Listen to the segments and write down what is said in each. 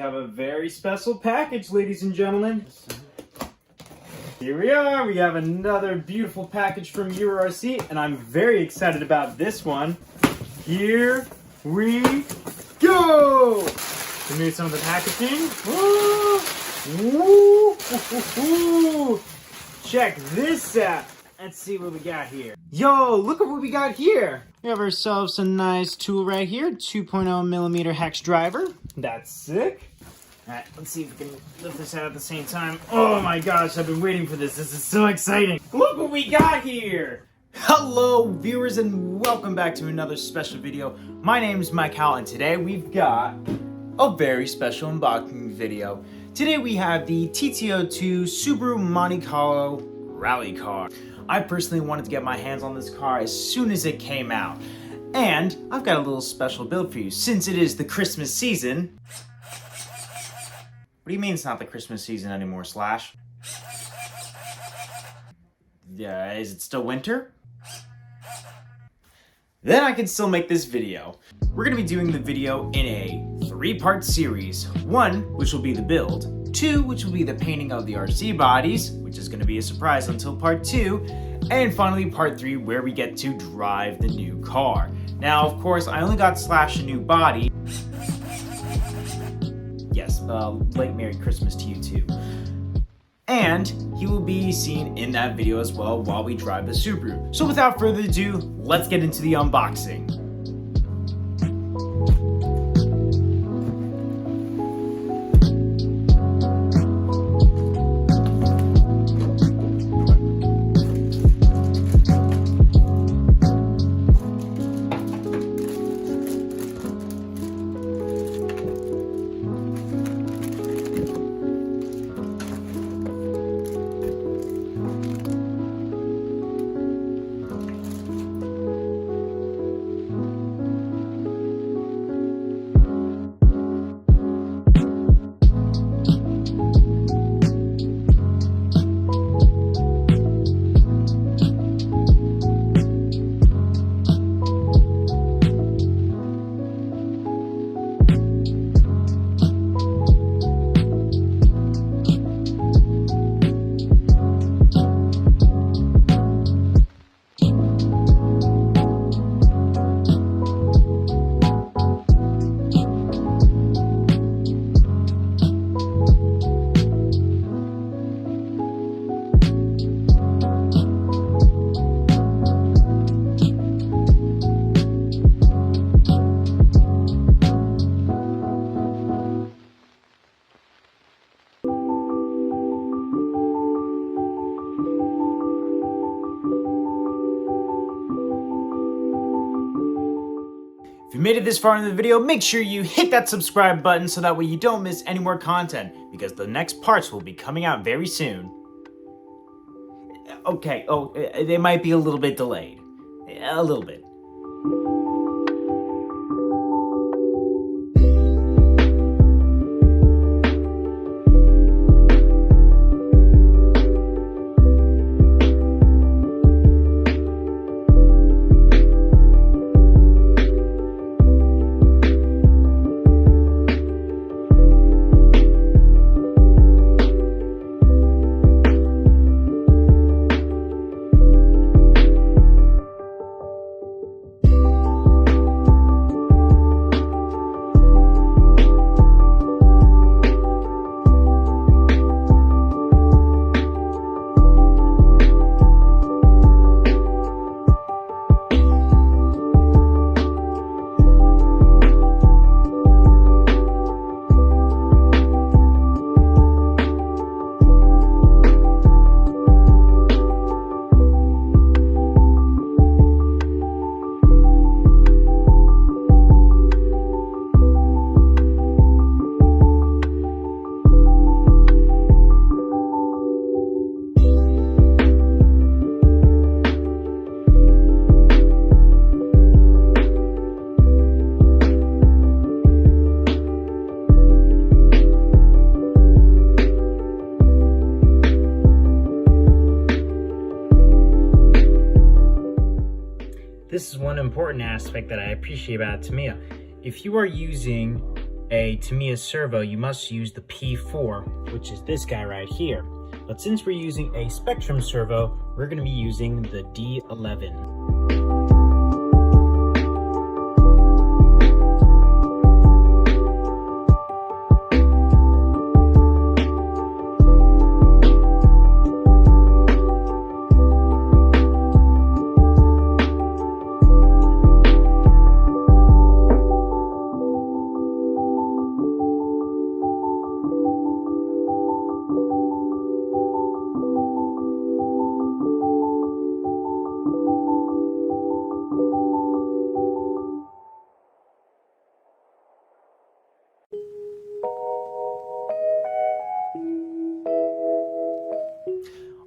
have a very special package, ladies and gentlemen. Here we are. We have another beautiful package from RC, and I'm very excited about this one. Here we go. Remove some of the packaging. Woo! Check this out. Let's see what we got here. Yo, look at what we got here. We have ourselves a nice tool right here, 2.0 millimeter hex driver. That's sick. All right, let's see if we can lift this out at the same time. Oh my gosh, I've been waiting for this. This is so exciting. Look what we got here. Hello, viewers, and welcome back to another special video. My name is Mike Howell, and today we've got a very special unboxing video. Today we have the TT-02 Subaru Monte Carlo rally car. I personally wanted to get my hands on this car as soon as it came out. And I've got a little special build for you. Since it is the Christmas season... What do you mean it's not the Christmas season anymore, Slash? Yeah, is it still winter? Then I can still make this video. We're going to be doing the video in a 3-part series. 1, which will be the build. 2, which will be the painting of the RC bodies, which is going to be a surprise until part 2. And finally, part 3, where we get to drive the new car. Now, of course, I only got Slash a new body. Yes, late Merry Christmas to you too. And he will be seen in that video as well while we drive the Subaru. So without further ado, let's get into the unboxing. If you made it this far in the video, make sure you hit that subscribe button so that way you don't miss any more content, because the next parts will be coming out very soon. Okay, they might be a little bit delayed. A little bit. This is one important aspect that I appreciate about Tamiya. If you are using a Tamiya servo, you must use the P4, which is this guy right here. But since we're using a Spectrum servo, we're going to be using the D11.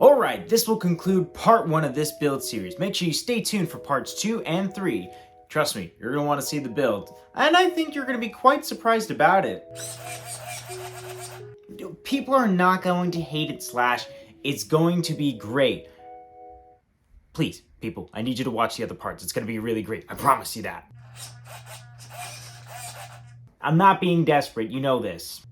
Alright, this will conclude part 1 of this build series. Make sure you stay tuned for parts 2 and 3. Trust me, you're going to want to see the build. And I think you're going to be quite surprised about it. People are not going to hate it, Slash. It's going to be great. Please, people, I need you to watch the other parts. It's going to be really great. I promise you that. I'm not being desperate, you know this.